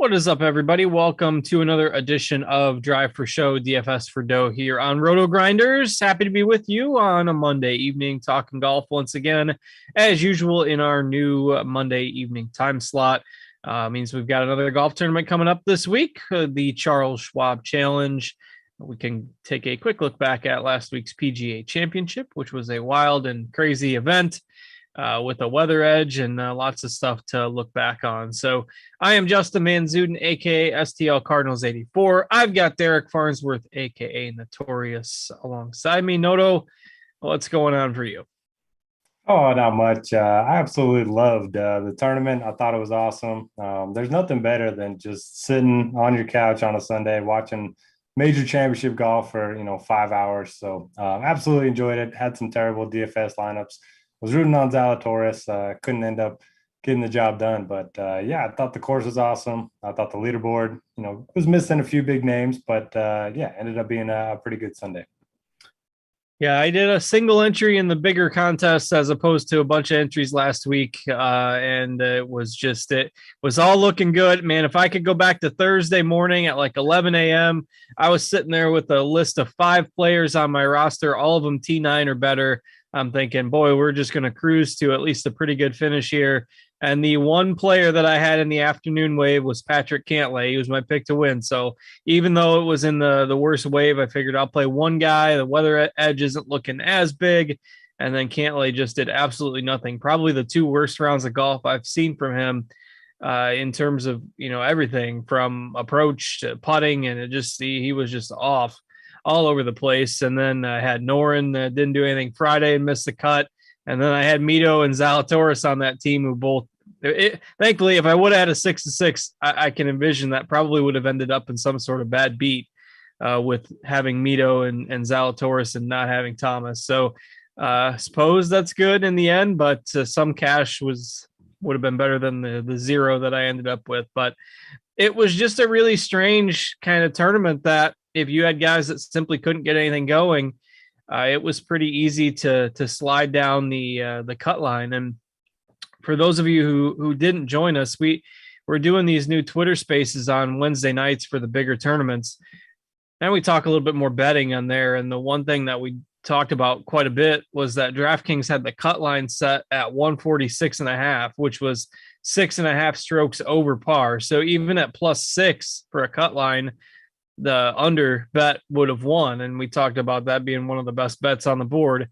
What is up, everybody? Welcome to another edition of Drive for Show, DFS for Dough here on Rotogrinders. Happy to be with you on a Monday evening talking golf once again, as usual in our new Monday evening time slot. Means we've got another golf tournament coming up this week, the Charles Schwab Challenge. We can take a quick look back at last week's PGA Championship, which was a wild and crazy event. With a weather edge and lots of stuff to look back on. So I am Justin Zuiden, aka STL Cardinals 84. I've got Derek Farnsworth, aka Notorious, alongside me. Noto, what's going on for you? Oh, not much. I absolutely loved the tournament. I thought it was awesome. There's nothing better than just sitting on your couch on a Sunday watching major championship golf for 5 hours. So absolutely enjoyed it. Had some terrible DFS lineups. Was rooting on Zalatoris. Couldn't end up getting the job done. But, yeah, I thought the course was awesome. I thought the leaderboard, was missing a few big names. But, yeah, ended up being a pretty good Sunday. Yeah, I did a single entry in the bigger contest as opposed to a bunch of entries last week. And it was all looking good. Man, if I could go back to Thursday morning at like 11 a.m., I was sitting there with a list of 5 players on my roster, all of them T9 or better. I'm thinking, boy, we're just going to cruise to at least a pretty good finish here. And the one player that I had in the afternoon wave was Patrick Cantlay. He was my pick to win. So even though it was in the worst wave, I figured I'll play one guy. The weather edge isn't looking as big. And then Cantlay just did absolutely nothing. Probably the 2 worst rounds of golf I've seen from him in terms of, everything from approach to putting. And he was just off all over the place. And then I had Norin that didn't do anything Friday and missed the cut. And then I had Mito and Zalatoris on that team who both, thankfully, if I would have had a 6-6, I can envision that probably would have ended up in some sort of bad beat with having Mito and Zalatoris and not having Thomas. So I suppose that's good in the end, but some cash would have been better than the 0 that I ended up with. But it was just a really strange kind of tournament that if you had guys that simply couldn't get anything going, it was pretty easy to slide down the cut line. And for those of you who didn't join us, we're doing these new Twitter spaces on Wednesday nights for the bigger tournaments. And we talk a little bit more betting on there. And the one thing that we talked about quite a bit was that DraftKings had the cut line set at 146.5, which was 6.5 strokes over par. So even at +6 for a cut line, the under bet would have won. And we talked about that being one of the best bets on the board.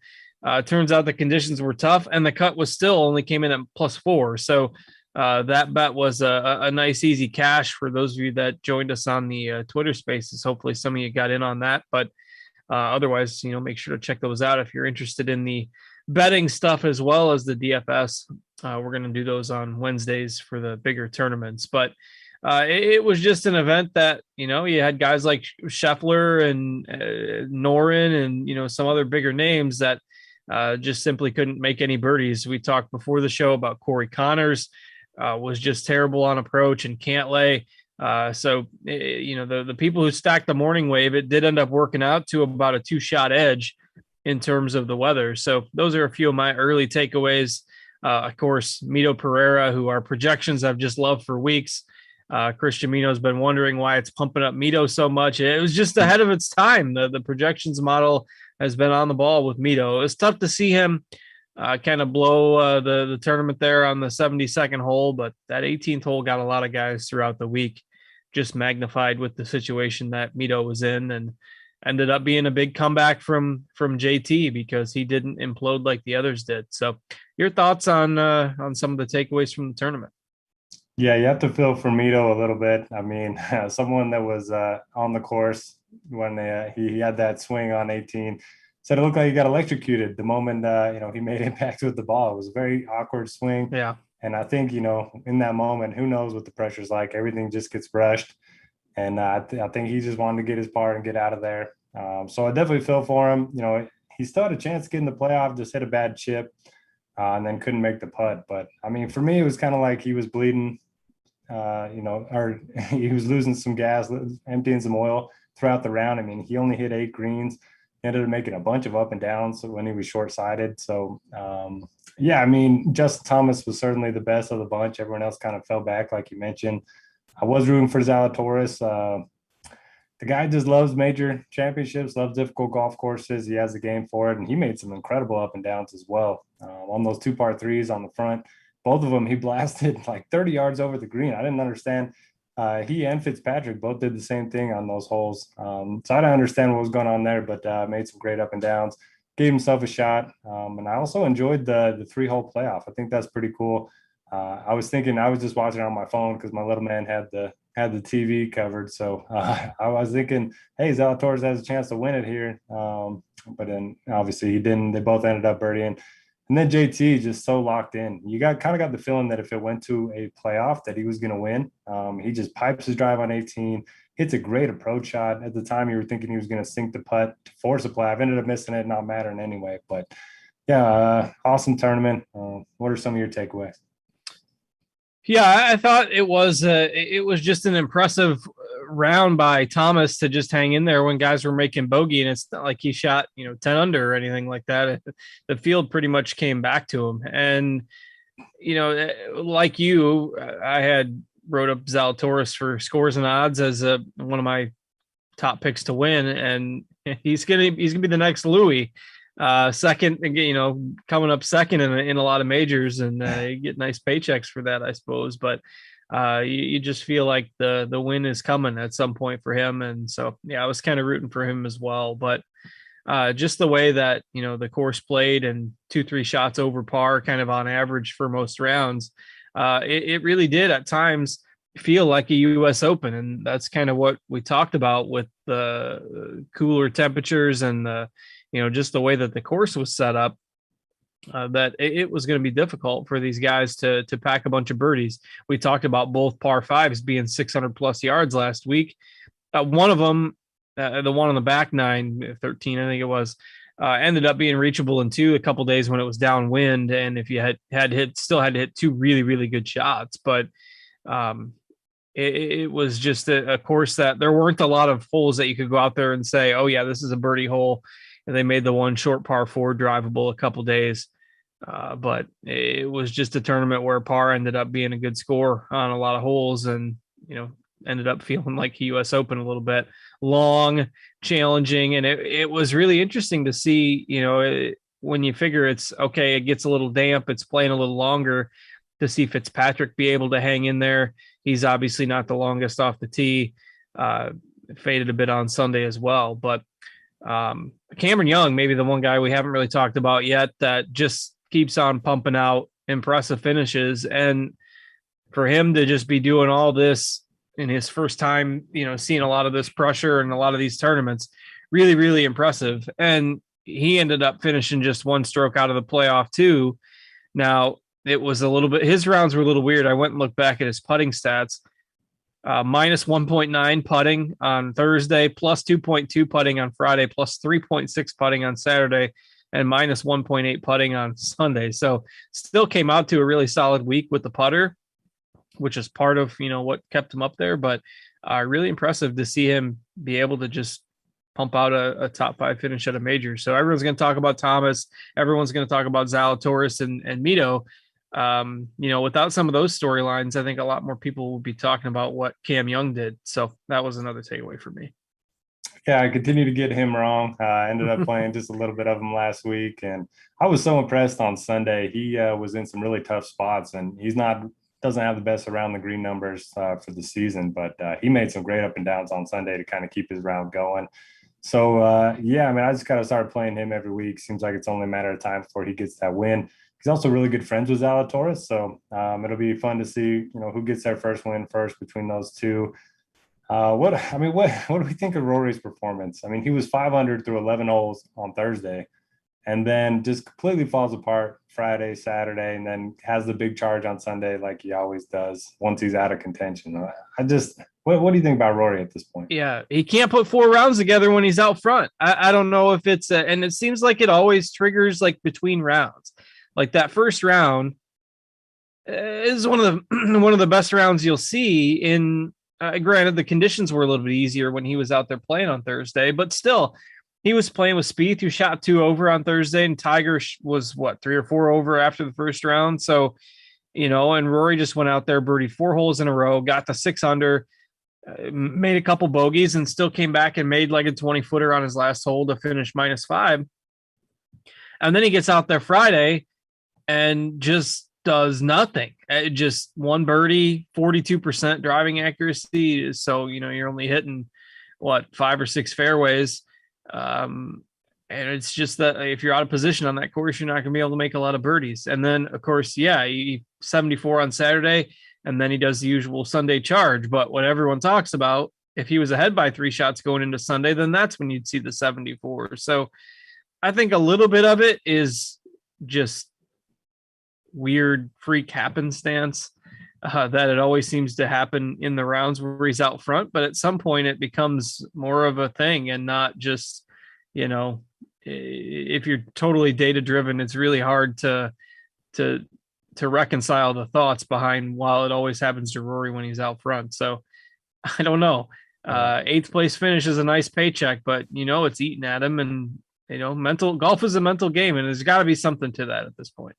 Turns out the conditions were tough and the cut was still only came in at +4. So that bet was a nice, easy cash for those of you that joined us on the Twitter spaces. Hopefully some of you got in on that, but otherwise, make sure to check those out if you're interested in the betting stuff as well as the DFS. We're going to do those on Wednesdays for the bigger tournaments, but it was just an event that, you had guys like Scheffler and Norin and, some other bigger names that just simply couldn't make any birdies. We talked before the show about Corey Connors was just terrible on approach, and Cantlay. So, the people who stacked the morning wave, it did end up working out to about a 2-shot edge in terms of the weather. So those are a few of my early takeaways. Of course, Mito Pereira, who our projections I've just loved for weeks. Christian Mino has been wondering why it's pumping up Mito so much. It was just ahead of its time. The projections model has been on the ball with Mito. It was tough to see him kind of blow the tournament there on the 72nd hole, but that 18th hole got a lot of guys throughout the week, just magnified with the situation that Mito was in, and ended up being a big comeback from JT because he didn't implode like the others did. So, your thoughts on some of the takeaways from the tournament? Yeah, you have to feel for Mito a little bit. I mean, someone that was on the course when he had that swing on 18 said it looked like he got electrocuted the moment he made impact with the ball. It was a very awkward swing. Yeah. And I think, in that moment, who knows what the pressure's like? Everything just gets brushed. And I think he just wanted to get his part and get out of there. So I definitely feel for him. He still had a chance to get in the playoff, just hit a bad chip and then couldn't make the putt. But I mean, for me, it was kind of like he was bleeding, or he was losing some gas, emptying some oil throughout the round. I mean, he only hit 8 greens, ended up making a bunch of up and downs when he was short-sighted. So, yeah, I mean, Justin Thomas was certainly the best of the bunch. Everyone else kind of fell back, like you mentioned. I was rooting for Zalatoris. The guy just loves major championships, loves difficult golf courses. He has a game for it, and he made some incredible up and downs as well. On those 2 par 3s on the front, both of them he blasted like 30 yards over the green. I didn't understand. He and Fitzpatrick both did the same thing on those holes. So I don't understand what was going on there, but made some great up and downs, gave himself a shot. And I also enjoyed the 3-hole playoff. I think that's pretty cool. I was thinking, I was just watching it on my phone because my little man had the TV covered. So I was thinking, hey, Zalatoris has a chance to win it here. But then obviously he didn't. They both ended up birdieing. And then JT just so locked in. You kind of got the feeling that if it went to a playoff that he was going to win. He just pipes his drive on 18, hits a great approach shot. At the time, you were thinking he was going to sink the putt to force a playoff. Ended up missing it, not mattering anyway. But yeah, awesome tournament. What are some of your takeaways? Yeah, I thought it was just an impressive round by Thomas to just hang in there when guys were making bogey, and it's not like he shot 10 under or anything like that. The field pretty much came back to him, and like you, I had wrote up Zalatoris for scores and odds as one of my top picks to win, and he's gonna be the next Louis. Second, coming up second in a lot of majors, and you get nice paychecks for that, I suppose. But you just feel like the win is coming at some point for him, and so yeah, I was kind of rooting for him as well. But just the way that the course played and 2-3 shots over par, kind of on average for most rounds, it really did at times feel like a U.S. Open, and that's kind of what we talked about with the cooler temperatures and the just the way that the course was set up, that it was going to be difficult for these guys to pack a bunch of birdies. We talked about both par 5s being 600 plus yards last week. One of them, the one on the back 9, 13, I think it was, ended up being reachable in 2 a couple days when it was downwind. And if you had to hit 2 really, really good shots, but it was just a course that there weren't a lot of holes that you could go out there and say, oh yeah, this is a birdie hole. And they made the one short par 4 drivable a couple days. But it was just a tournament where par ended up being a good score on a lot of holes, and, ended up feeling like US Open a little bit. Long, challenging. And it was really interesting to see, when you figure it's okay, it gets a little damp, it's playing a little longer, to see Fitzpatrick be able to hang in there. He's obviously not the longest off the tee. Faded a bit on Sunday as well. But Cameron Young, maybe the one guy we haven't really talked about yet, that just keeps on pumping out impressive finishes. And for him to just be doing all this in his first time, seeing a lot of this pressure and a lot of these tournaments, really, really impressive. And he ended up finishing just 1 stroke out of the playoff too. Now, it was a little bit, his rounds were a little weird. I went and looked back at his putting stats. Minus 1.9 putting on Thursday, plus 2.2 putting on Friday, plus 3.6 putting on Saturday, and minus 1.8 putting on Sunday. So still came out to a really solid week with the putter, which is part of, what kept him up there. But really impressive to see him be able to just pump out a top 5 finish at a major. So everyone's going to talk about Thomas. Everyone's going to talk about Zalatoris and Mito. Without some of those storylines, I think a lot more people will be talking about what Cam Young did. So that was another takeaway for me. Yeah, I continue to get him wrong. I ended up playing just a little bit of him last week, and I was so impressed on Sunday. He was in some really tough spots, and he's not doesn't have the best around the green numbers for the season, but he made some great up and downs on Sunday to kind of keep his round going. So yeah, I mean, I just got to start playing him every week. Seems like it's only a matter of time before he gets that win. He's also really good friends with Zalatoris, so it'll be fun to see who gets their first win first between those two. What do we think of Rory's performance? I mean, he was 500 through 11 holes on Thursday, and then just completely falls apart Friday, Saturday, and then has the big charge on Sunday like he always does once he's out of contention. What do you think about Rory at this point? Yeah, he can't put 4 rounds together when he's out front. I don't know if it's and it seems like it always triggers like between rounds. Like that first round is one of the one of the best rounds you'll see in. Granted, the conditions were a little bit easier when he was out there playing on Thursday, but still, he was playing with Spieth, who shot 2 over on Thursday, and Tiger was what 3 or 4 over after the first round. So, and Rory just went out there, birdied 4 holes in a row, got to 6 under, made a couple bogeys, and still came back and made like a 20-footer on his last hole to finish -5. And then he gets out there Friday and just does nothing. Just 1 birdie, 42% driving accuracy. So, you're only hitting 5 or 6 fairways. And it's just that if you're out of position on that course, you're not going to be able to make a lot of birdies. And then, of course, yeah, he 74 on Saturday, and then he does the usual Sunday charge. But what everyone talks about, if he was ahead by 3 shots going into Sunday, then that's when you'd see the 74. So I think a little bit of it is just weird freak happenstance that it always seems to happen in the rounds where he's out front, but at some point it becomes more of a thing and not just, if you're totally data driven, it's really hard to reconcile the thoughts behind while it always happens to Rory when he's out front. So I don't know. 8th place finish is a nice paycheck, but it's eating at him, and mental golf is a mental game, and there's got to be something to that at this point.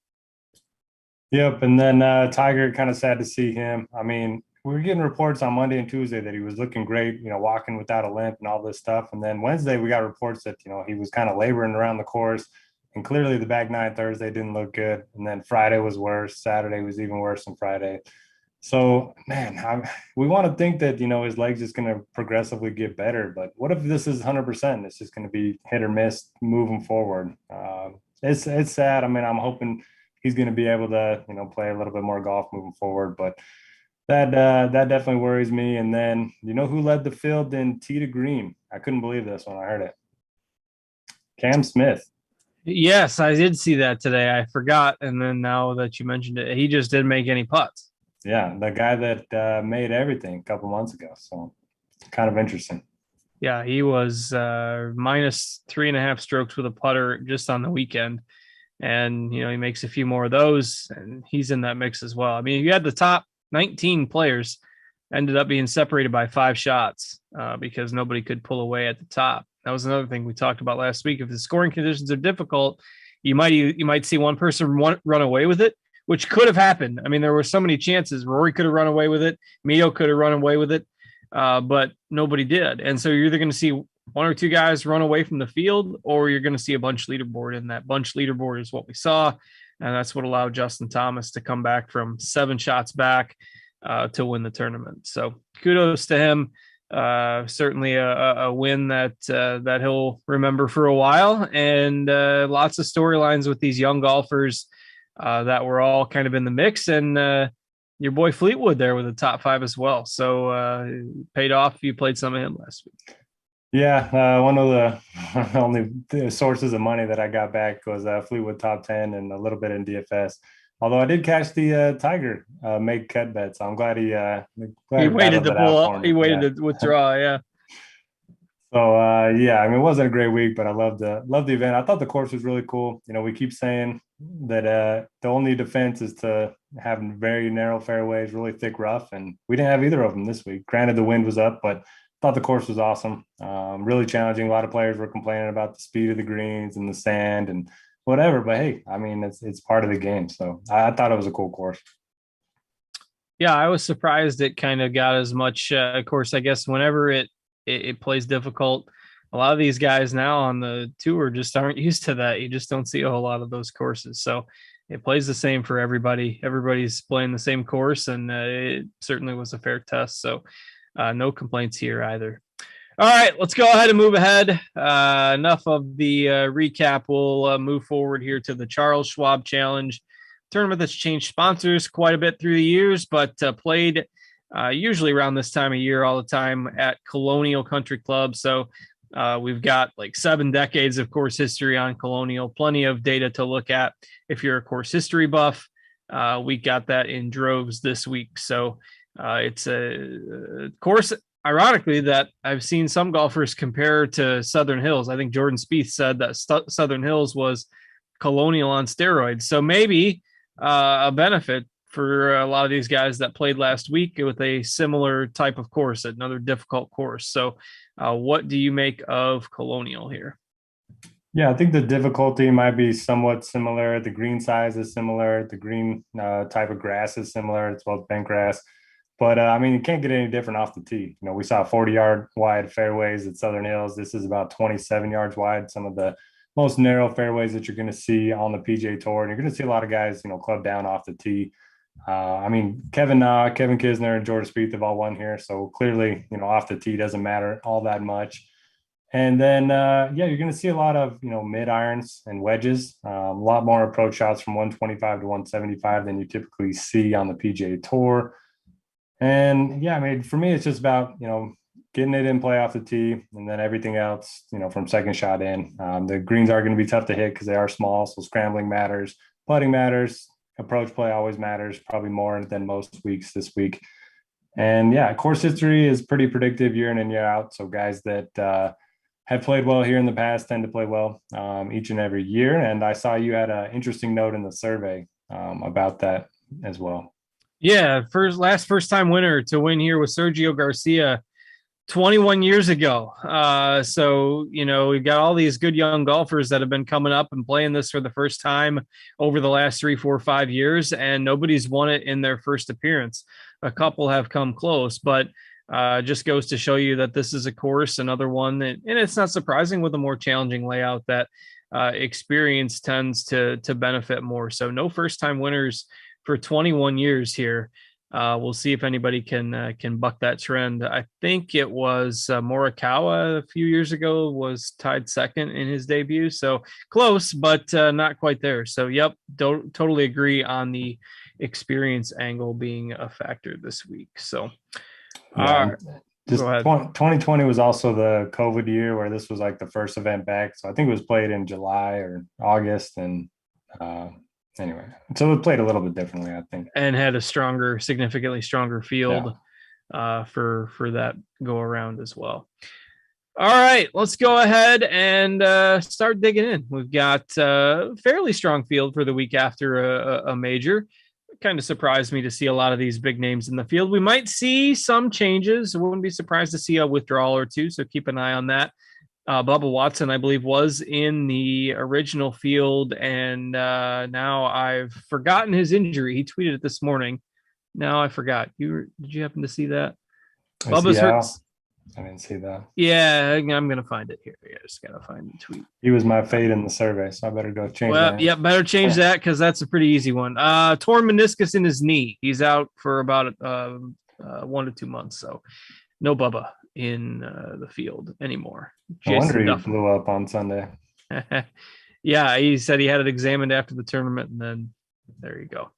Yep, and then Tiger, kind of sad to see him. I mean, we were getting reports on Monday and Tuesday that he was looking great, walking without a limp and all this stuff. And then Wednesday, we got reports that, he was kind of laboring around the course. And clearly the back 9 Thursday didn't look good. And then Friday was worse. Saturday was even worse than Friday. So, man, we want to think that, his leg's just going to progressively get better. But what if this is 100%? It's just going to be hit or miss moving forward. It's sad. I mean, I'm hoping he's going to be able to, play a little bit more golf moving forward. But that definitely worries me. And then, who led the field in tee to green? I couldn't believe this when I heard it. Cam Smith. Yes, I did see that today. I forgot. And then now that you mentioned it, he just didn't make any putts. Yeah, the guy that made everything a couple months ago. So kind of interesting. Yeah, he was -3.5 strokes with a putter just on the weekend. And, he makes a few more of those, and he's in that mix as well. I mean, you had the top 19 players ended up being separated by 5 shots because nobody could pull away at the top. That was another thing we talked about last week. If the scoring conditions are difficult, you might see one person run away with it, which could have happened. I mean, there were so many chances. Rory could have run away with it. Mio could have run away with it, but nobody did. And so you're either going to see 1 or 2 guys run away from the field, or you're going to see a bunch leaderboard, and that bunch leaderboard is what we saw. And that's what allowed Justin Thomas to come back from 7 shots back to win the tournament. So kudos to him. Certainly a win that he'll remember for a while, and lots of storylines with these young golfers that were all kind of in the mix, and your boy Fleetwood there with a top 5 as well. So paid off. You played some of him last week. Yeah, one of the only sources of money that I got back was Fleetwood top 10 and a little bit in DFS. Although I did catch the Tiger make cut bet, so I'm glad he waited to pull up. He waited to withdraw. Yeah. So yeah, I mean, it wasn't a great week, but I loved the event. I thought the course was really cool. We keep saying that the only defense is to have very narrow fairways, really thick rough, and we didn't have either of them this week. Granted, the wind was up, but thought the course was awesome. Really challenging. A lot of players were complaining about the speed of the greens and the sand and whatever, but hey, I mean, it's part of the game. So I thought it was a cool course. Yeah, I was surprised it kind of got as much. Of course, I guess whenever it plays difficult, a lot of these guys now on the tour just aren't used to that. You just don't see a whole lot of those courses. So it plays the same for everybody. Everybody's playing the same course, and it certainly was a fair test. So no complaints here either. All right, let's go ahead and move ahead. Enough of the recap. We'll move forward here to the Charles Schwab Challenge tournament that's changed sponsors quite a bit through the years, but played usually around this time of year all the time at Colonial Country Club. So we've got like 7 decades of course history on Colonial, plenty of data to look at. If you're a course history buff, we got that in droves this week. So it's a course, ironically, that I've seen some golfers compare to Southern Hills. I think Jordan Spieth said that Southern Hills was Colonial on steroids. So maybe a benefit for a lot of these guys that played last week with a similar type of course, another difficult course. So what do you make of Colonial here? Yeah, I think the difficulty might be somewhat similar. The green size is similar. The green type of grass is similar. It's both bent grass. But I mean, you can't get any different off the tee. You know, we saw 40-yard wide fairways at Southern Hills. This is about 27 yards wide. Some of the most narrow fairways that you're going to see on the PGA Tour. And you're going to see a lot of guys, you know, club down off the tee. I mean, Kevin Kisner, and Jordan Spieth have all won here. So clearly, you know, off the tee doesn't matter all that much. And then, yeah, you're going to see a lot of, you know, mid irons and wedges, a lot more approach shots from 125 to 175 than you typically see on the PGA Tour. And yeah, I mean, for me, it's just about, you know, getting it in play off the tee, and then everything else, you know, from second shot in. The greens are going to be tough to hit because they are small. So scrambling matters, putting matters, approach play always matters, probably more than most weeks this week. And yeah, course history is pretty predictive year in and year out. So guys that have played well here in the past tend to play well each and every year. And I saw you had an interesting note in the survey about that as well. Yeah, first time winner to win here with Sergio Garcia 21 years ago. So, you know, we've got all these good young golfers that have been coming up and playing this for the first time over the last 3, 4, 5 years, and nobody's won it in their first appearance. A couple have come close, but just goes to show you that this is a course, another one that, and it's not surprising with a more challenging layout, that experience tends to benefit more. So no first time winners for 21 years here. We'll see if anybody can buck that trend. I think it was Morikawa a few years ago was tied second in his debut. So close, but not quite there. So, yep, don't totally agree on the experience angle being a factor this week. So, yeah, just 2020 was also the COVID year where this was like the first event back. So I think it was played in July or August. And anyway, so it played a little bit differently, I think, and had a significantly stronger field for that go around as well. All right, let's go ahead and start digging in. We've got a fairly strong field for the week after a major. It kind of surprised me to see a lot of these big names in the field. We might see some changes. I wouldn't be surprised to see a withdrawal or two, so keep an eye on that. Bubba Watson, I believe, was in the original field, and now I've forgotten his injury. He tweeted it this morning. Now I forgot. Did you happen to see that? Bubba's hurt. I didn't see that. Yeah, I'm gonna find it here. I just gotta find the tweet. He was my fade in the survey, so I better go change that. Well, yeah, better change that because that's a pretty easy one. Torn meniscus in his knee. He's out for about 1 to 2 months. So no Bubba in the field anymore. I wonder he blew up on Sunday. Yeah, he said he had it examined after the tournament, and then there you go.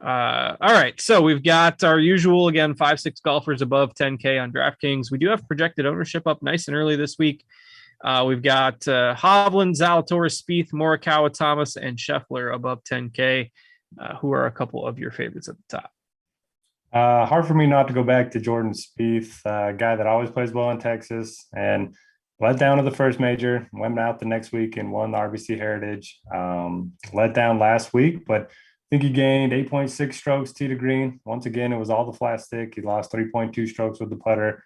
All right, so we've got our usual, again, 5-6 golfers above 10K on DraftKings. We do have projected ownership up nice and early this week. We've got Hovland, Zalatoris, Spieth, Morikawa, Thomas, and Scheffler above 10K, who are a couple of your favorites at the top. Hard for me not to go back to Jordan Spieth, a guy that always plays well in Texas, and let down to the first major, went out the next week and won the RBC Heritage. Let down last week, but I think he gained 8.6 strokes tee to green. Once again, it was all the flat stick. He lost 3.2 strokes with the putter.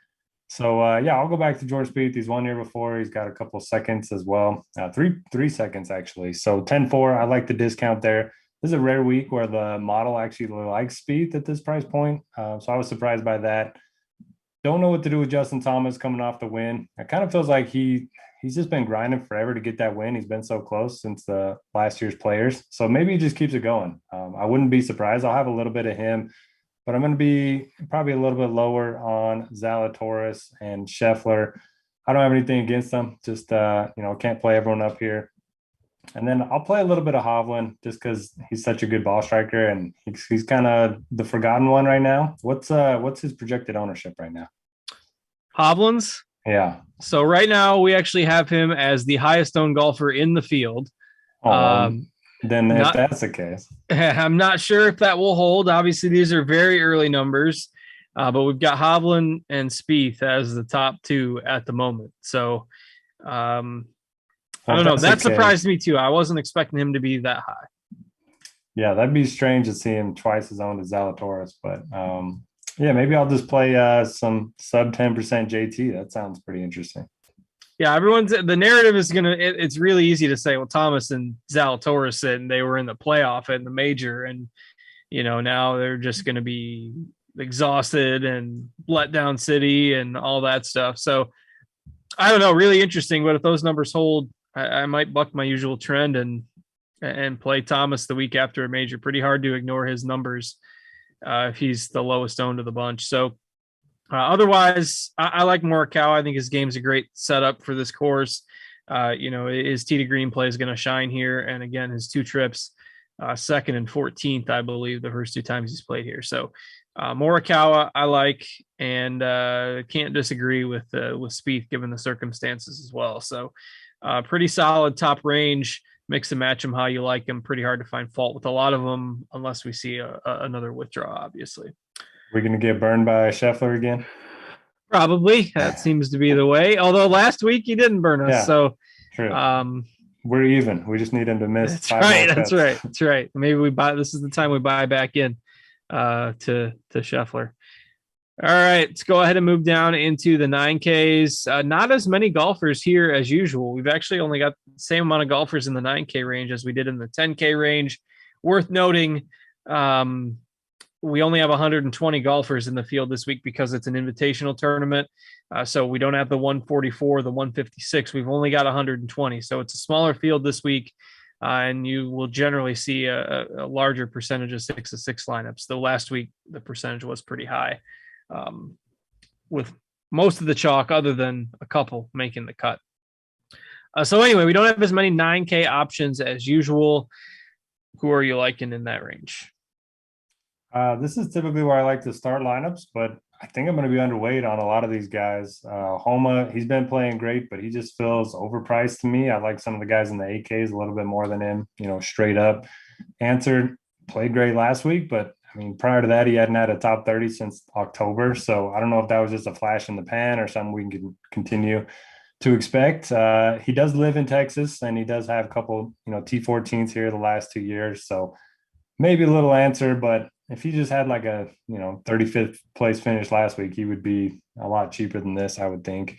So, yeah, I'll go back to Jordan Spieth. He's 1 year before. He's got a couple of seconds as well. Three seconds, actually. So 10-4, I like the discount there. This is a rare week where the model actually likes Spieth at this price point. So I was surprised by that. Don't know what to do with Justin Thomas coming off the win. It kind of feels like he's just been grinding forever to get that win. He's been so close since the last year's Players. So maybe he just keeps it going. I wouldn't be surprised. I'll have a little bit of him, but I'm going to be probably a little bit lower on Zalatoris and Scheffler. I don't have anything against them. Just can't play everyone up here. And then I'll play a little bit of Hovland just because he's such a good ball striker and he's kind of the forgotten one right now. What's his projected ownership right now? Hovland's? Yeah. So right now we actually have him as the highest owned golfer in the field. Then if that's the case, I'm not sure if that will hold. Obviously, these are very early numbers, but we've got Hovland and Spieth as the top two at the moment. So I don't know. That surprised me too. I wasn't expecting him to be that high. Yeah, that'd be strange to see him twice as owned as Zalatoris, but yeah, maybe I'll just play some sub 10% JT. That sounds pretty interesting. Yeah, the narrative is it's really easy to say, well, Thomas and Zalatoris said and they were in the playoff and the major, and now they're just going to be exhausted and let down city and all that stuff. So I don't know, really interesting. But if those numbers hold, I might buck my usual trend and play Thomas the week after a major. Pretty hard to ignore his numbers if he's the lowest owned of the bunch. So otherwise, I like Morikawa. I think his game's a great setup for this course. His tee to green play is going to shine here. And again, his two trips, second and 14th, I believe, the first two times he's played here. So Morikawa, I like, and can't disagree with Spieth given the circumstances as well. So pretty solid top range. Mix and match them how you like them. Pretty hard to find fault with a lot of them unless we see another withdrawal, obviously. We're going to get burned by Scheffler again? Probably. That seems to be the way. Although last week he didn't burn us. Yeah, so true. We're even. We just need him to miss. That's right. Maybe this is the time we buy back in to Scheffler. All right, let's go ahead and move down into the 9Ks. Not as many golfers here as usual. We've actually only got the same amount of golfers in the 9K range as we did in the 10K range. Worth noting, we only have 120 golfers in the field this week because it's an invitational tournament. So we don't have the 144, the 156. We've only got 120. So it's a smaller field this week. And you will generally see a larger percentage of 6-6 lineups. Though last week, the percentage was pretty high. With most of the chalk other than a couple making the cut. So anyway, we don't have as many 9K options as usual. Who are you liking in that range? This is typically where I like to start lineups, but I think I'm going to be underweight on a lot of these guys. Homa, he's been playing great, but he just feels overpriced to me. I like some of the guys in the 8Ks a little bit more than him, straight up. Answered, played great last week, but I mean, prior to that, he hadn't had a top 30 since October. So I don't know if that was just a flash in the pan or something we can continue to expect. He does live in Texas, and he does have a couple, T14s here the last 2 years. So maybe a little answer, but if he just had like a, 35th place finish last week, he would be a lot cheaper than this, I would think.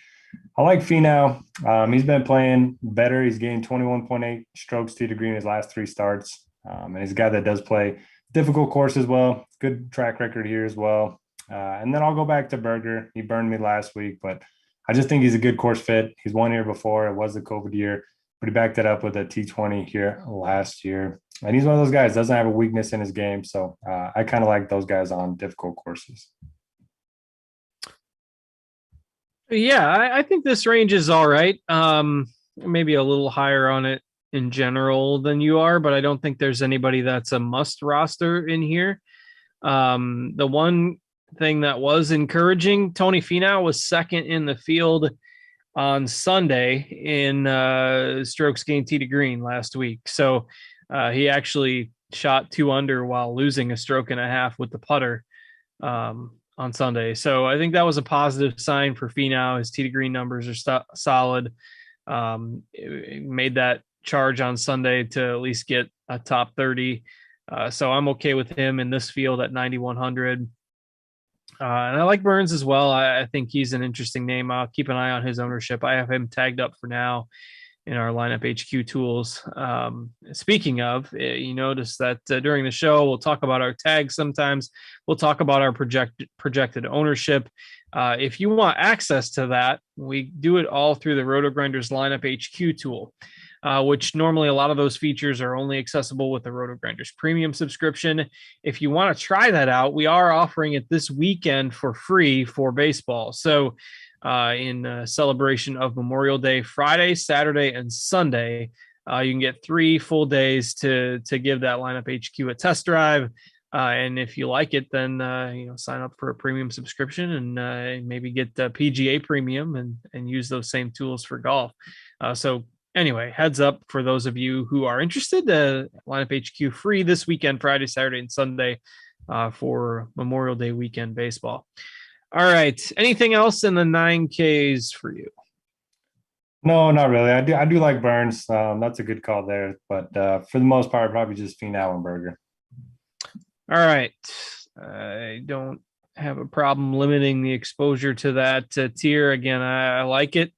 I like Finau. He's been playing better. He's gained 21.8 strokes tee to green his last 3 starts. And he's a guy that does play difficult course as well. Good track record here as well. And then I'll go back to Berger. He burned me last week, but I just think he's a good course fit. He's won here before. It was the COVID year, but he backed it up with a T20 here last year. And he's one of those guys, doesn't have a weakness in his game. So I kind of like those guys on difficult courses. Yeah, I think this range is all right. Maybe a little higher on it in general than you are, but I don't think there's anybody that's a must roster in here. The one thing that was encouraging, Tony Finau was second in the field on Sunday in strokes gained tee to green last week. So he actually shot 2 under while losing a stroke and a half with the putter on Sunday. So I think that was a positive sign for Finau. His tee to green numbers are solid. It made that charge on Sunday to at least get a top 30. So I'm okay with him in this field at 9,100. And I like Burns as well. I think he's an interesting name. I'll keep an eye on his ownership. I have him tagged up for now in our lineup HQ tools. Speaking of, you notice that during the show, we'll talk about our tags. Sometimes we'll talk about our projected ownership. If you want access to that, we do it all through the Rotogrinders lineup HQ tool, which normally a lot of those features are only accessible with the Rotogrinders premium subscription. If you want to try that out, we are offering it this weekend for free for baseball. So in celebration of Memorial Day, Friday, Saturday, and Sunday, you can get 3 full days to give that lineup HQ a test drive. And if you like it, then sign up for a premium subscription and maybe get the PGA premium and use those same tools for golf. So anyway, heads up for those of you who are interested. Lineup HQ free this weekend, Friday, Saturday, and Sunday for Memorial Day weekend baseball. All right. Anything else in the 9Ks for you? No, not really. I do like Burns. That's a good call there. But for the most part, probably just Fien Allenberger. All right. I don't have a problem limiting the exposure to that tier. Again, I like it.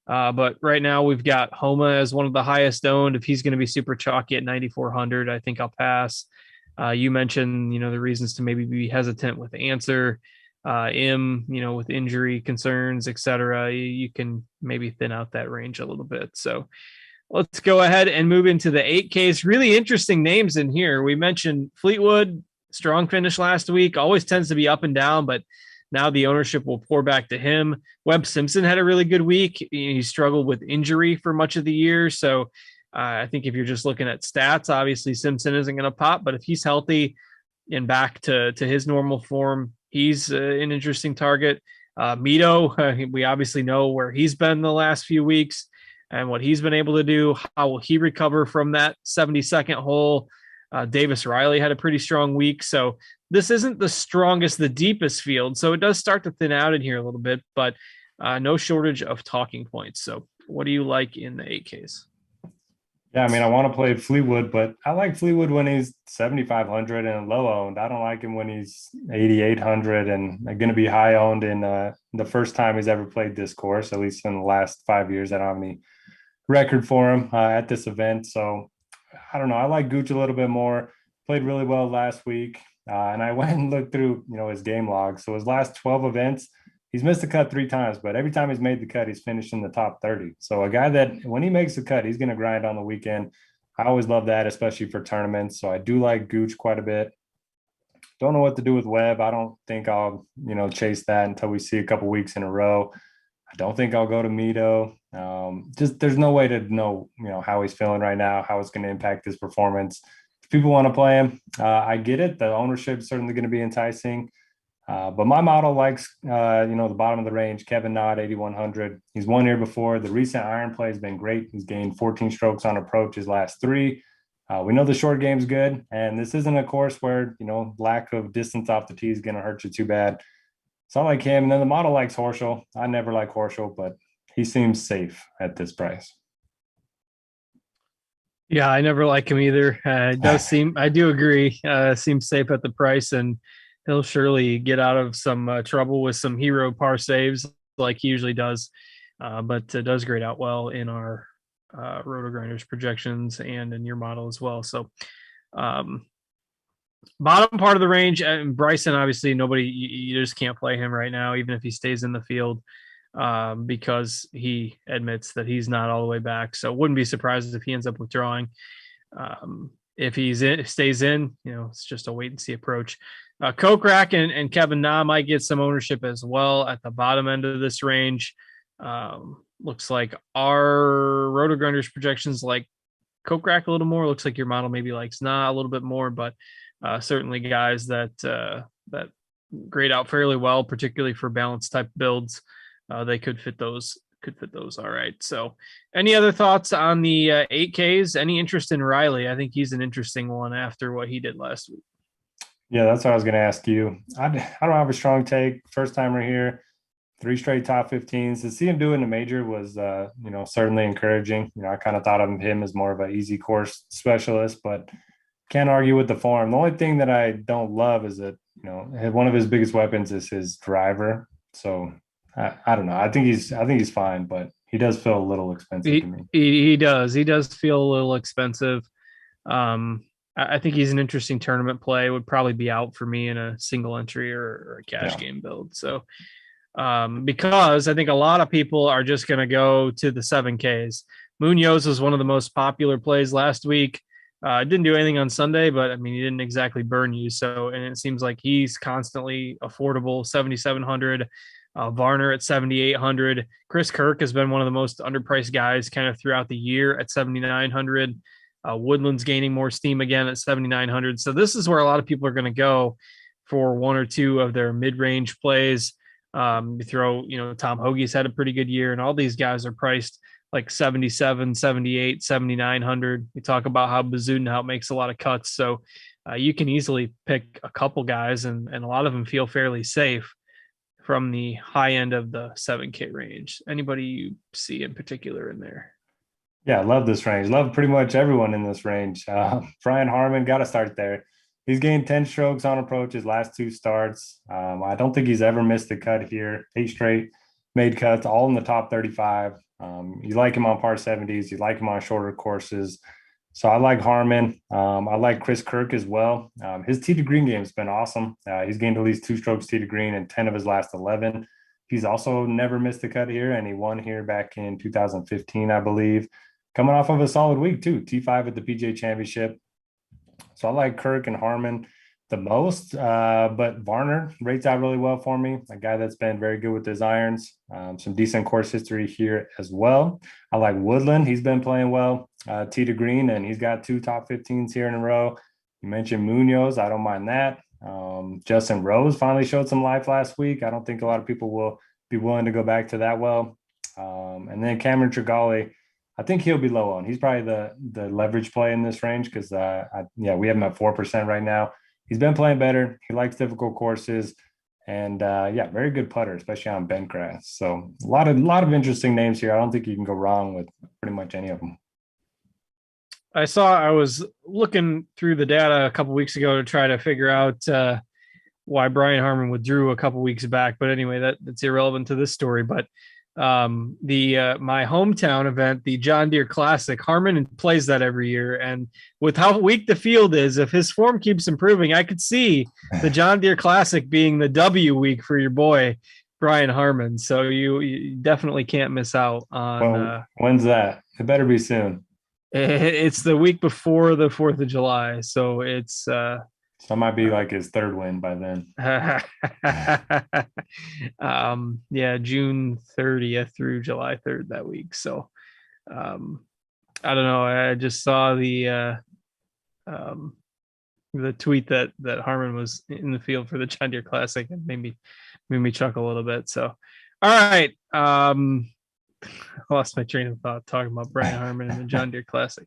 But right now we've got Homa as one of the highest owned. If he's going to be super chalky at 9,400, I think I'll pass. You mentioned, the reasons to maybe be hesitant with Answer. With injury concerns, etc. You can maybe thin out that range a little bit. So let's go ahead and move into the 8Ks. Really interesting names in here. We mentioned Fleetwood, strong finish last week, always tends to be up and down, but now the ownership will pour back to him. Webb Simpson had a really good week. He struggled with injury for much of the year. So I think if you're just looking at stats, obviously Simpson isn't going to pop, but if he's healthy and back to his normal form, he's an interesting target. Mito, we obviously know where he's been the last few weeks and what he's been able to do. How will he recover from that 72nd hole? Davis Riley had a pretty strong week. So this isn't the strongest, the deepest field. So it does start to thin out in here a little bit, but no shortage of talking points. So what do you like in the 8Ks? Yeah, I mean, I want to play Fleetwood, but I like Fleetwood when he's 7,500 and low owned. I don't like him when he's 8,800 and going to be high owned in the first time he's ever played this course, at least in the last 5 years. I don't have any record for him at this event. So I don't know. I like Gooch a little bit more. Played really well last week. And I went and looked through, his game log. So his last 12 events, he's missed the cut 3 times, but every time he's made the cut, he's finished in the top 30. So a guy that when he makes the cut, he's going to grind on the weekend. I always love that, especially for tournaments. So I do like Gooch quite a bit. Don't know what to do with Webb. I don't think I'll, chase that until we see a couple weeks in a row. I don't think I'll go to Mito. Just there's no way to know, how he's feeling right now, how it's going to impact his performance. If people want to play him, I get it. The ownership is certainly going to be enticing. But my model likes, the bottom of the range, Kevin Na, 8,100. He's won here before. The recent iron play has been great. He's gained 14 strokes on approach his last 3. We know the short game's good, and this isn't a course where, lack of distance off the tee is going to hurt you too bad. So I like him. And then the model likes Horschel. I never like Horschel, but he seems safe at this price. Yeah, I never like him either. It does seem, I do agree, seems safe at the price, and he'll surely get out of some trouble with some hero par saves like he usually does, but does grade out well in our Rotogrinders projections and in your model as well. So bottom part of the range, and Bryson, obviously you just can't play him right now, even if he stays in the field, because he admits that he's not all the way back. So wouldn't be surprised if he ends up withdrawing. If stays in, it's just a wait and see approach. Kokrak and Kevin Na might get some ownership as well at the bottom end of this range. Looks like our Rotogrinders projections like Kokrak a little more. Looks like your model maybe likes Na a little bit more, but certainly guys that grade out fairly well, particularly for balanced type builds. They could fit those. All right. So any other thoughts on the 8Ks? Any interest in Riley? I think he's an interesting one after what he did last week. Yeah, that's what I was going to ask you. I don't have a strong take. First timer here, 3 straight top 15s. To see him do it in a major was, certainly encouraging. I kind of thought of him as more of an easy course specialist, but can't argue with the form. The only thing that I don't love is that, one of his biggest weapons is his driver. So I don't know. I think he's fine, but he does feel a little expensive to me. He does. He does feel a little expensive. I think he's an interesting tournament play. Would probably be out for me in a single entry or a cash game build. So because I think a lot of people are just going to go to the 7Ks. Munoz was one of the most popular plays last week. Didn't do anything on Sunday, but I mean, he didn't exactly burn you. So, and it seems like he's constantly affordable, 7,700. Varner at 7,800. Chris Kirk has been one of the most underpriced guys kind of throughout the year at 7,900. Woodland's gaining more steam again at 7,900. So this is where a lot of people are going to go for one or two of their mid-range plays. You throw, Tom Hoagie's had a pretty good year, and all these guys are priced like 77, 78, 7,900. We talk about how Zuiden makes a lot of cuts. So you can easily pick a couple guys, and a lot of them feel fairly safe from the high end of the 7K range. Anybody you see in particular in there? Yeah, I love this range. Love pretty much everyone in this range. Brian Harman, got to start there. He's gained 10 strokes on approach his last two starts. I don't think he's ever missed a cut here. 8 straight made cuts, all in the top 35. You like him on par 70s. You like him on shorter courses. So I like Harman. I like Chris Kirk as well. His tee to green game has been awesome. He's gained at least 2 strokes tee to green in 10 of his last 11. He's also never missed a cut here, and he won here back in 2015, I believe. Coming off of a solid week too, T5 at the PGA Championship. So I like Kirk and Harman the most, but Varner rates out really well for me. A guy that's been very good with his irons, some decent course history here as well. I like Woodland. He's been playing well, tee to green, and he's got 2 top 15s here in a row. You mentioned Munoz. I don't mind that. Justin Rose finally showed some life last week. I don't think a lot of people will be willing to go back to that well. And then Cameron Tregale, I think he'll be low on. He's probably the leverage play in this range because, we have him at 4% right now. He's been playing better. He likes difficult courses, and very good putter, especially on bent grass. So a lot of interesting names here. I don't think you can go wrong with pretty much any of them. I was looking through the data a couple weeks ago to try to figure out why Brian Harman withdrew a couple weeks back. But anyway, that's irrelevant to this story. But my hometown event, the John Deere Classic, Harman plays that every year, and with how weak the field is, if his form keeps improving, I could see the John Deere Classic being the W week for your boy Brian Harman. So you definitely can't miss out on. Well, when's that? It better be soon. It's the week before the 4th of July, so it's So it might be like his 3rd win by then. June 30th through July 3rd that week. So I don't know. I just saw the tweet that Harman was in the field for the John Deere Classic, and made me chuckle a little bit. So all right. I lost my train of thought talking about Brian Harman and the John Deere Classic.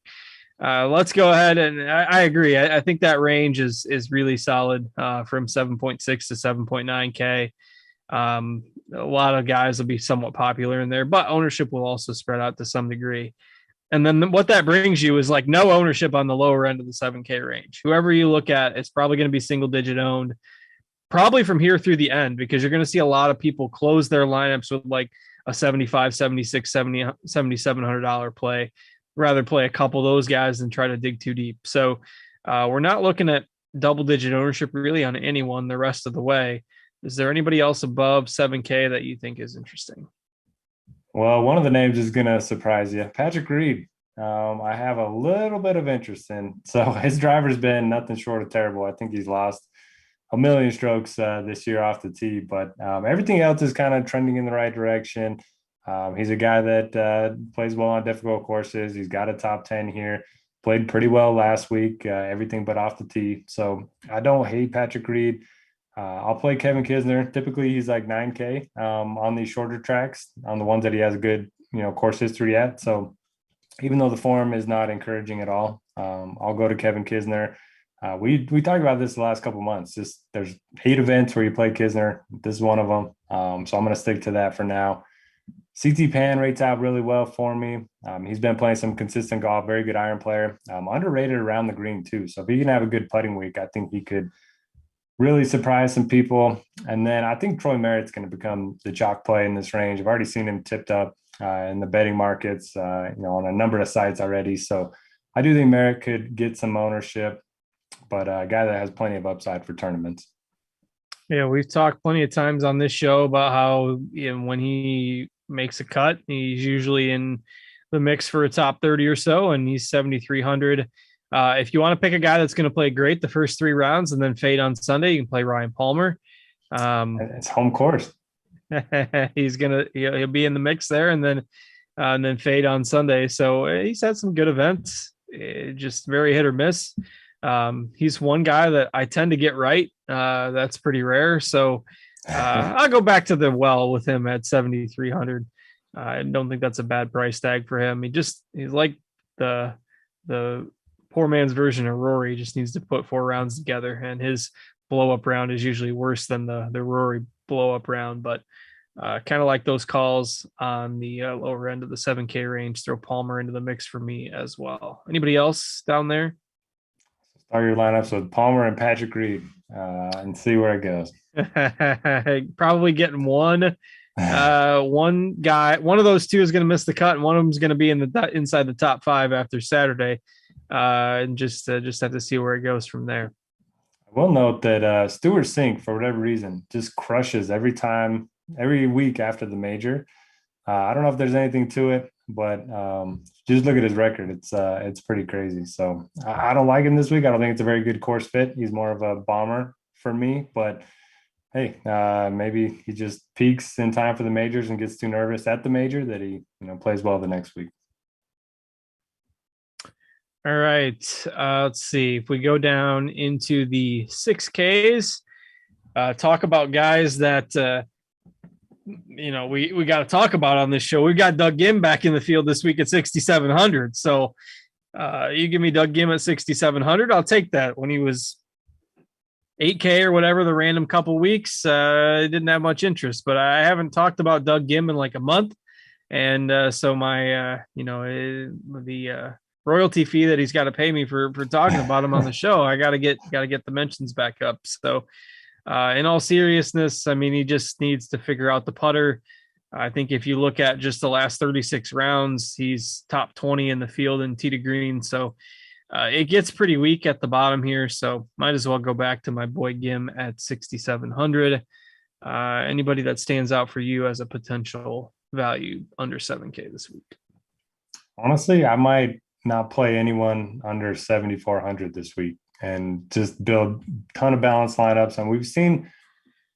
Let's go ahead, and I agree. I think that range is really solid from 7.6 to 7.9K. A lot of guys will be somewhat popular in there, but ownership will also spread out to some degree. And then what that brings you is like no ownership on the lower end of the 7K range. Whoever you look at, it's probably going to be single digit owned, probably from here through the end, because you're going to see a lot of people close their lineups with like a $75, $76, $70, $7,700 play. Rather play a couple of those guys than try to dig too deep. So we're not looking at double-digit ownership really on anyone the rest of the way. Is there anybody else above 7K that you think is interesting? Well, one of the names is going to surprise you. Patrick Reed. I have a little bit of interest in. So his driver's been nothing short of terrible. I think he's lost a million strokes this year off the tee, but everything else is kind of trending in the right direction. He's a guy that plays well on difficult courses. He's got a top 10 here, played pretty well last week, everything but off the tee. So I don't hate Patrick Reed. I'll play Kevin Kisner. Typically he's like 9K on these shorter tracks, on the ones that he has a good, course history at. So even though the form is not encouraging at all, I'll go to Kevin Kisner. We talked about this the last couple of months. There's 8 events where you play Kisner. This is one of them. So I'm going to stick to that for now. CT Pan rates out really well for me. He's been playing some consistent golf, very good iron player. Underrated around the green too. So if he can have a good putting week, I think he could really surprise some people. And then I think Troy Merritt's going to become the chalk play in this range. I've already seen him tipped up in the betting markets, on a number of sites already. So I do think Merritt could get some ownership, but a guy that has plenty of upside for tournaments. Yeah, we've talked plenty of times on this show about how when he makes a cut, he's usually in the mix for a top 30 or so, and he's 7,300. If you want to pick a guy that's going to play great the first 3 rounds and then fade on Sunday, you can play Ryan Palmer. It's home course. He'll be in the mix there, and then fade on Sunday. So he's had some good events, just very hit or miss. He's one guy that I tend to get right. That's pretty rare. So I'll go back to the well with him at 7,300. I don't think that's a bad price tag for him. He's like the poor man's version of Rory. He just needs to put 4 rounds together, and his blow up round is usually worse than the Rory blow up round. But kind of like those calls on the lower end of the 7K range. Throw Palmer into the mix for me as well. Anybody else down there? Start your lineups with Palmer and Patrick Reed and see where it goes. Probably getting one guy. One of those two is going to miss the cut, and one of them is going to be inside the top 5 after Saturday. And just have to see where it goes from there. I will note that Stewart Cink, for whatever reason, just crushes every week after the major. I don't know if there's anything to it, but just look at his record. It's pretty crazy. So I don't like him this week. I don't think it's a very good course fit. He's more of a bomber for me, but hey, maybe he just peaks in time for the majors and gets too nervous at the major that he plays well the next week. All right. Let's see if we go down into the 6Ks, talk about guys that, we got to talk about on this show. We've got Doug Gim back in the field this week at 6,700. So you give me Doug Gim at 6,700, I'll take that. When he was 8K or whatever, the random couple weeks, I didn't have much interest, but I haven't talked about Doug Gim in like a month. And so my, the royalty fee that he's got to pay me for talking about him on the show, I got to get the mentions back up. So in all seriousness, I mean, he just needs to figure out the putter. I think if you look at just the last 36 rounds, he's top 20 in the field in tee to green. So it gets pretty weak at the bottom here. So might as well go back to my boy Gim at 6,700. Anybody that stands out for you as a potential value under 7K this week? Honestly, I might not play anyone under 7,400 this week and just build a ton of balanced lineups. And we've seen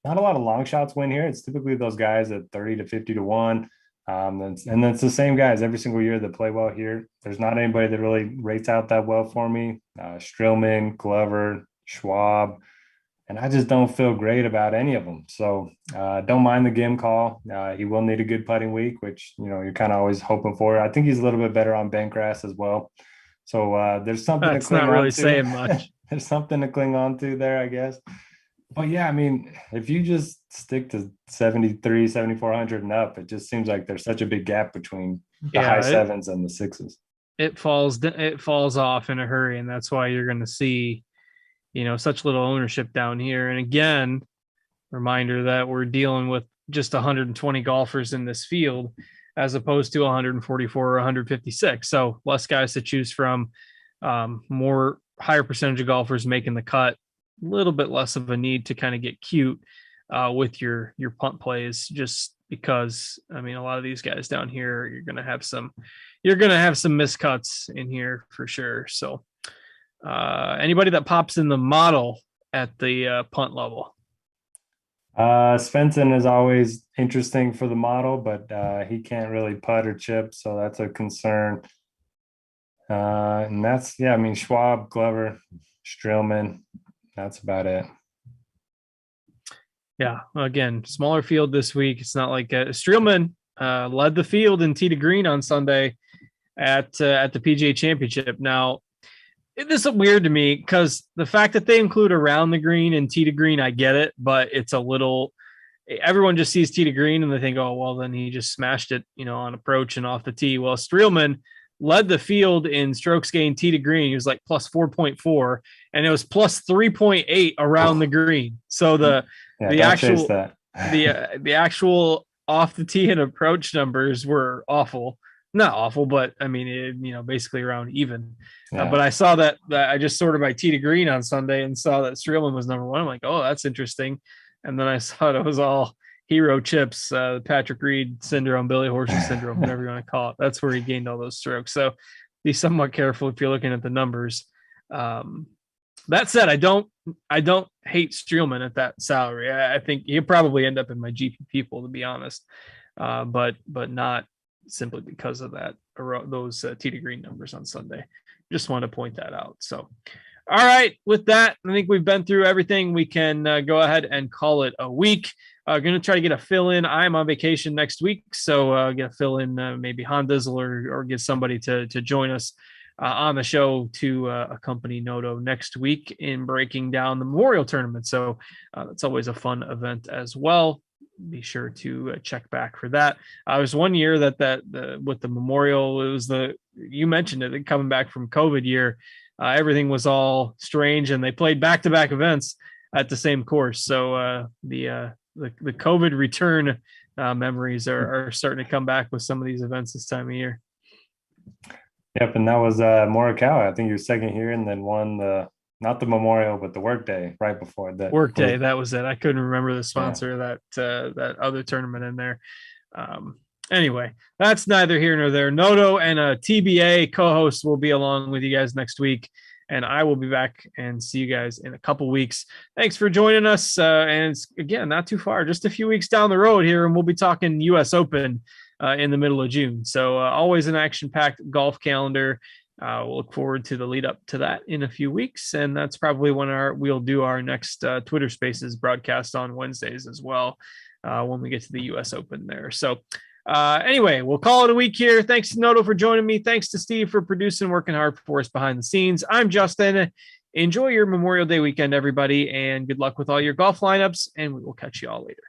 not a lot of long shots win here. It's typically those guys at 30 to 50 to 1. And then it's the same guys every single year that play well here. There's not anybody that really rates out that well for me. Strillman, Glover, Schwab, and I just don't feel great about any of them. So don't mind the Gim call. He will need a good putting week, which, you're kind of always hoping for. I think he's a little bit better on bent grass as well. So there's something that's not really saying much. There's something to cling on to there, I guess. But yeah, I mean, if you just stick to 73, 7,400 and up, it just seems like there's such a big gap between the high 7s and the 6s. It falls off in a hurry, and that's why you're going to see, such little ownership down here. And again, reminder that we're dealing with just 120 golfers in this field as opposed to 144 or 156. So less guys to choose from, more higher percentage of golfers making the cut, a little bit less of a need to kind of get cute with your punt plays, just because, I mean, a lot of these guys down here, you're going to have some miscuts in here for sure. So anybody that pops in the model at the punt level? Svensson is always interesting for the model, but he can't really putt or chip, so that's a concern. And that's, Schwab, Glover, Strillman, that's about it. Yeah, again, smaller field this week. It's not like Strillman led the field in tee to green on Sunday at the PGA Championship. Now, this is weird to me because the fact that they include around the green and tee to green, I get it, but it's a little. Everyone just sees tee to green and they think, oh, well, then he just smashed it, on approach and off the tee. Well, Strillman led the field in strokes gained tee to green. He was like plus 4.4, and it was plus 3.8 around the green. So the actual off the tee and approach numbers were awful. Not awful, but I mean, basically around even. Yeah. But I saw that I just sorted by tee to green on Sunday and saw that Streelman was number one. I'm like, oh, that's interesting. And then I saw it was all hero chips, Patrick Reed syndrome, Billy Horschel syndrome, whatever you want to call it. That's where he gained all those strokes. So be somewhat careful if you're looking at the numbers. That said, I don't hate Streelman at that salary. I think he'll probably end up in my GP pool, to be honest, but not simply because of those tee to green numbers on Sunday. Just want to point that out. So, all right, with that, I think we've been through everything. We can go ahead and call it a week. Going to try to get a fill in. I'm on vacation next week, so get a fill in, maybe Hondizzle or get somebody to join us on the show to accompany Noto next week in breaking down the Memorial Tournament. So that's always a fun event as well. Be sure to check back for that. I was one year that with the Memorial, it was you mentioned it, coming back from COVID year, everything was all strange, and they played back-to-back events at the same course. So the COVID return memories are starting to come back with some of these events this time of year. Yep, and that was Morikawa. I think he was second here, and then won not the Memorial, but the Workday right before that. Workday, that was it. I couldn't remember the sponsor of that other tournament in there. Anyway, that's neither here nor there. Noto and a TBA co-host will be along with you guys next week, and I will be back and see you guys in a couple weeks. Thanks for joining us. And it's, again, not too far, just a few weeks down the road here, and we'll be talking U.S. Open in the middle of June. So always an action-packed golf calendar. We'll look forward to the lead up to that in a few weeks. And that's probably when we'll do our next Twitter Spaces broadcast on Wednesdays as well, when we get to the U.S. Open there. So anyway, we'll call it a week here. Thanks to Noto for joining me. Thanks to Steve for producing, working hard for us behind the scenes. I'm Justin. Enjoy your Memorial Day weekend, everybody, and good luck with all your golf lineups, and we will catch you all later.